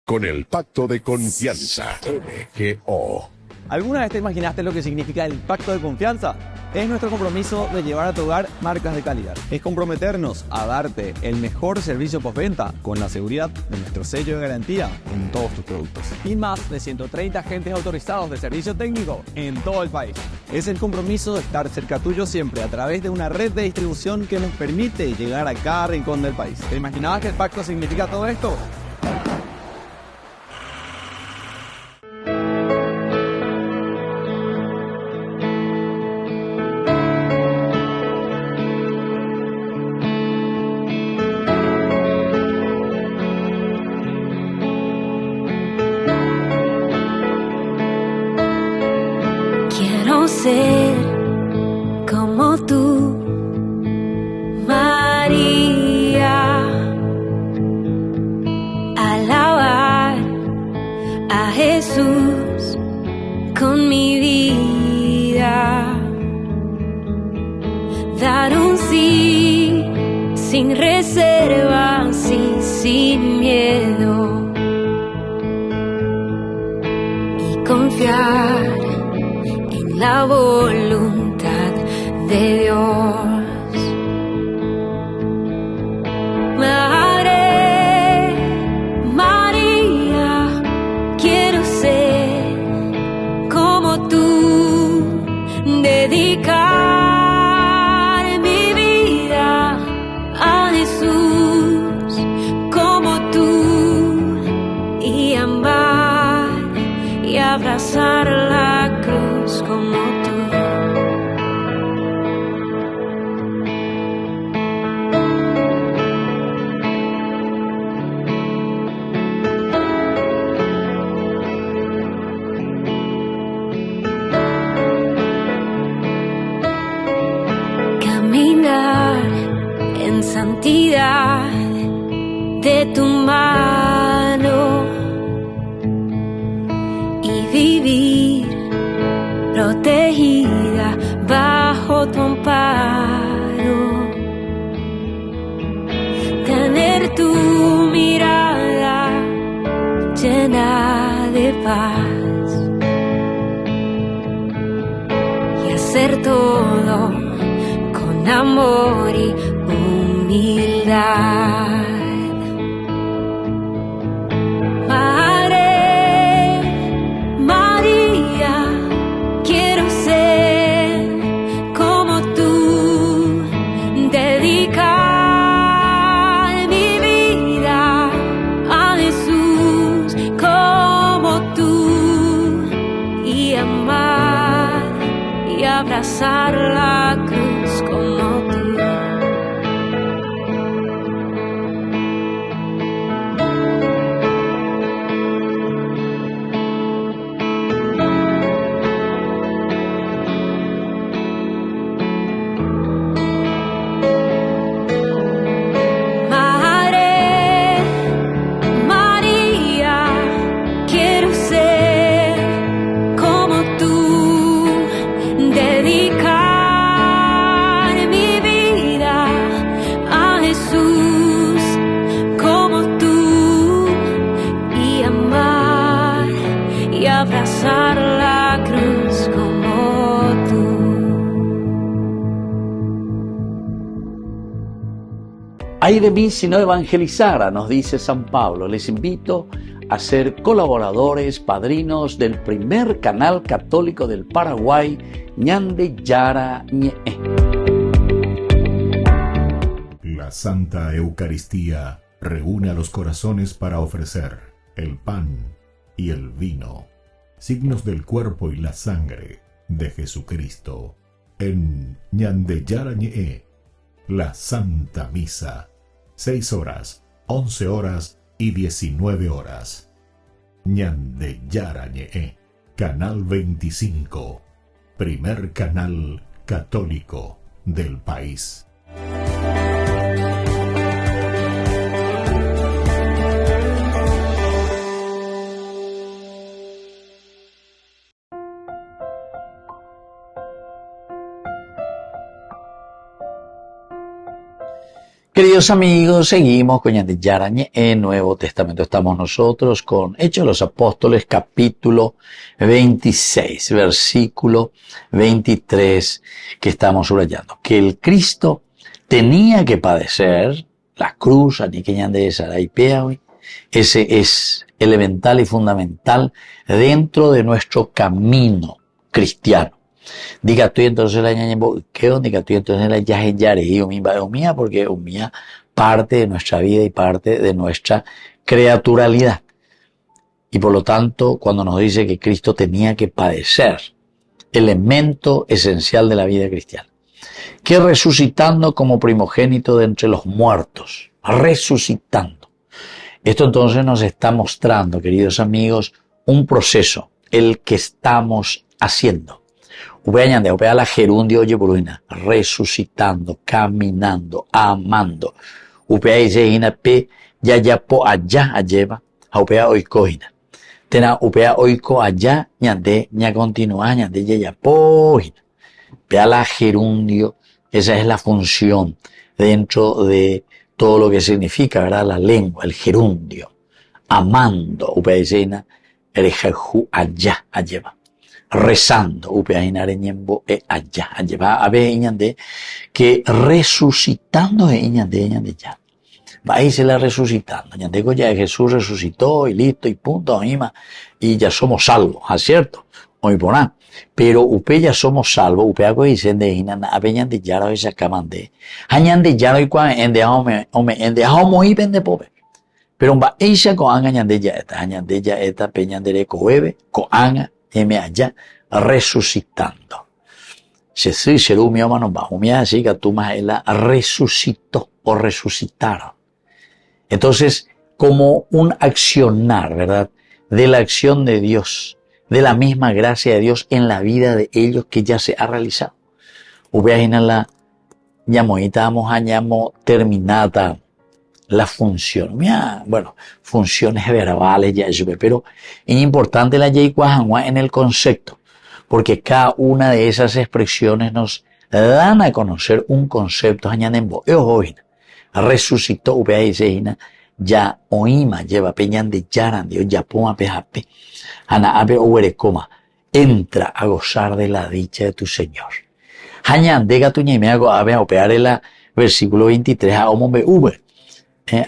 Con el pacto de confianza, MGO. ¿Alguna vez te imaginaste lo que significa el pacto de confianza? Es nuestro compromiso de llevar a tu hogar marcas de calidad. Es comprometernos a darte el mejor servicio postventa con la seguridad de nuestro sello de garantía en todos tus productos. Y más de 130 agentes autorizados de servicio técnico en todo el país. Es el compromiso de estar cerca tuyo siempre a través de una red de distribución que nos permite llegar a cada rincón del país. ¿Te imaginabas que el pacto significa todo esto? ser como tú, María. Alabar a Jesús con mi vida. Dar un sí sin reservas y sin miedo. Y confiar en la voluntad de Dios. Madre María, quiero ser como tú, dedicar mi vida a Jesús como tú, y amar y abrazar la cruz como tú. Caminar en santidad de tu mano y vivir protegida bajo tu amparo. Tener tu mirada llena de paz y hacer todo con amor y humildad. Madre María, quiero ser como tú, dedicar mi vida a Jesús como tú, y amar y abrazar la cruz como tú. Madre María, quiero ser como tú, dedicar mi vida a Jesús como tú, y amar y abrazar la cruz como tú. Ay de mí si no evangelizara, nos dice San Pablo. Les invito a ser colaboradores, padrinos del primer canal católico del Paraguay, Ñande Yarañe. La Santa Eucaristía reúne a los corazones para ofrecer el pan y el vino, signos del cuerpo y la sangre de Jesucristo. En Ñande Yarañe, la Santa Misa, 6 horas, 11 horas y 19 horas. Ñande Yarañe, Canal 25, primer canal católico del país. Queridos amigos, seguimos con Ñande Yarañe en Nuevo Testamento. Estamos nosotros con Hechos de los Apóstoles, capítulo 26, versículo 23, que estamos subrayando. Que el Cristo tenía que padecer la cruz, ese es elemental y fundamental dentro de nuestro camino cristiano. Diga tú entonces la ñaña, ¿qué onda? Diga tú entonces la yare y umía, porque umía parte de nuestra vida y parte de nuestra creaturalidad. Y por lo tanto, cuando nos dice que Cristo tenía que padecer, elemento esencial de la vida cristiana, que resucitando como primogénito de entre los muertos, resucitando. Esto entonces nos está mostrando, queridos amigos, un proceso, el que estamos haciendo. Upea ñande, upea la gerundio oye buruina, resucitando, caminando, amando. Upea ise hina pe, ya po allá alleva, upea oiko hina. Tena upea oiko allá, ñande, ña continúa, ñande, ya po hina. Upea la gerundio, esa es la función dentro de todo lo que significa, ¿verdad? La lengua, el gerundio. Amando, upea ise hina, erejeju allá alleva. Rezando, upea areñembo allá, allá, a ver, ñande, que resucitando ñande ya. Va a irse la resucitando, ñande, ya Jesús resucitó y listo y punto, y ya somos salvos, ¿es cierto? Hoy por ahí. Pero upe ya somos salvos, upe algo dicen de ñande, a ver, ñande ya lo se acaban de, ñande ya lo cual en de homo y vende pobre. Pero va a irse con anga ñande ya esta, peñandere coebe, con anga, allá, resucitando. Se sí, se lo mío mano va, umia así que tú más la resucitó o resucitaron. Entonces, como un accionar, ¿verdad? De la acción de Dios, de la misma gracia de Dios en la vida de ellos que ya se ha realizado. Ubea la ñamoita añamo terminada la función. Bueno, funciones verbales ya pero es importante la yeiguajangua en el concepto, porque cada una de esas expresiones nos dan a conocer un concepto. Añanembo, resucitó, upea dice, ya oima, lleva peñan de yaran, de ya poma pejape, ana abe owerecoma, entra a gozar de la dicha de tu Señor. Hañan de gatuña y me hago abe a opear el versículo 23 a hombre uber.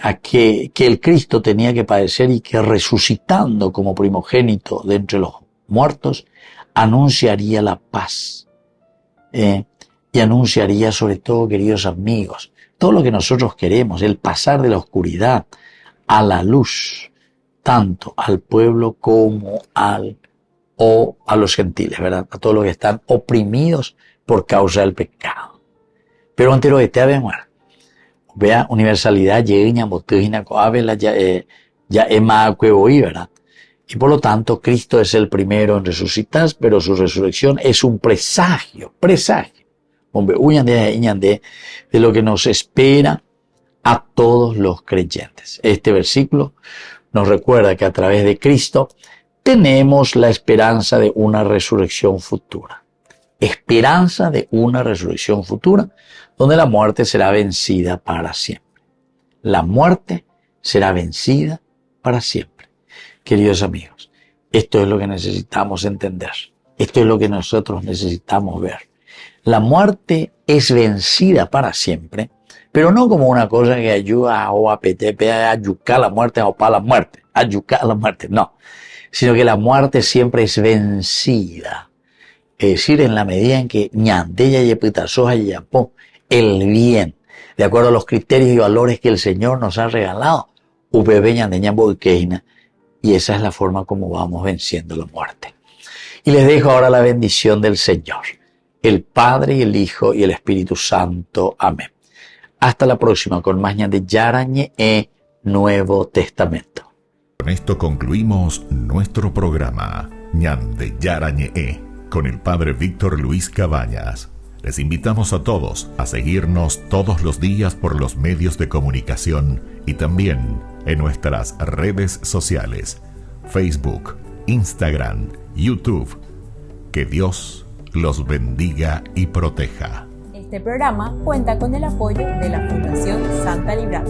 A que el Cristo tenía que padecer y que resucitando como primogénito de entre los muertos, anunciaría la paz. Y anunciaría sobre todo, queridos amigos, todo lo que nosotros queremos, el pasar de la oscuridad a la luz, tanto al pueblo como a los gentiles, ¿verdad? A todos los que están oprimidos por causa del pecado. Pero ante lo que te había muerto, vea, universalidad, lleguña, botugina, coabela, ya ema cuevoí, ¿verdad? Y por lo tanto, Cristo es el primero en resucitar, pero su resurrección es un presagio. Hombre, de lo que nos espera a todos los creyentes. Este versículo nos recuerda que a través de Cristo tenemos la esperanza de una resurrección futura. Esperanza de una resurrección futura, donde la muerte será vencida para siempre. La muerte será vencida para siempre. Queridos amigos, esto es lo que necesitamos entender. Esto es lo que nosotros necesitamos ver. La muerte es vencida para siempre, pero no como una cosa que ayuda a ayucar la muerte o para la muerte. Ayucar la muerte, no. Sino que la muerte siempre es vencida. Es decir, en la medida en que ñandella y pitasoja y yapó, el bien, de acuerdo a los criterios y valores que el Señor nos ha regalado, y esa es la forma como vamos venciendo la muerte. Y les dejo ahora la bendición del Señor, el Padre y el Hijo y el Espíritu Santo. Amén. Hasta la próxima con más de Yarañe Nuevo Testamento. Con esto concluimos nuestro programa Ñande Yarañe con el Padre Víctor Luis Cabañas. Les invitamos a todos a seguirnos todos los días por los medios de comunicación y también en nuestras redes sociales, Facebook, Instagram, YouTube. Que Dios los bendiga y proteja. Este programa cuenta con el apoyo de la Fundación Santa Librada.